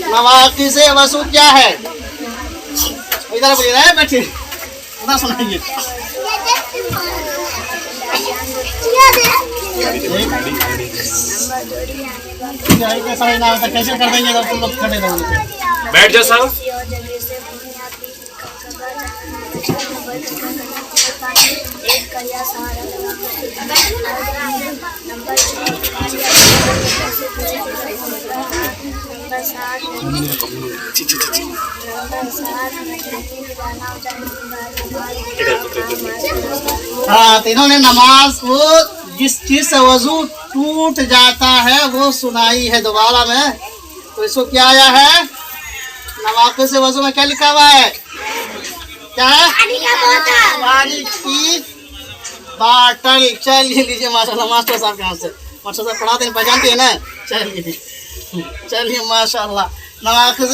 नवाक़िज़ वज़ू क्या है? इधर बोलिए ना, बैठिए, ना सुनाइए। कैसे कर देंगे तुम लोग खड़े रहोगे? बैठ जाओ साहब। हाँ, तीनों ने नमाज को जिस चीज से वजू टूट जाता है वो सुनाई है दोबारा में। तो इसको क्या आया है? नवाक़िज़ से वजू में क्या लिखा हुआ है? क्या है? पानी की बाटल। चलिए लीजिए, माशाल्लाह मास्टर साहब के हाथ से। मास्टर साहब पढ़ाते हैं, पहचानते हैं ना? चलिए माशाल्लाह। नवाक़िज़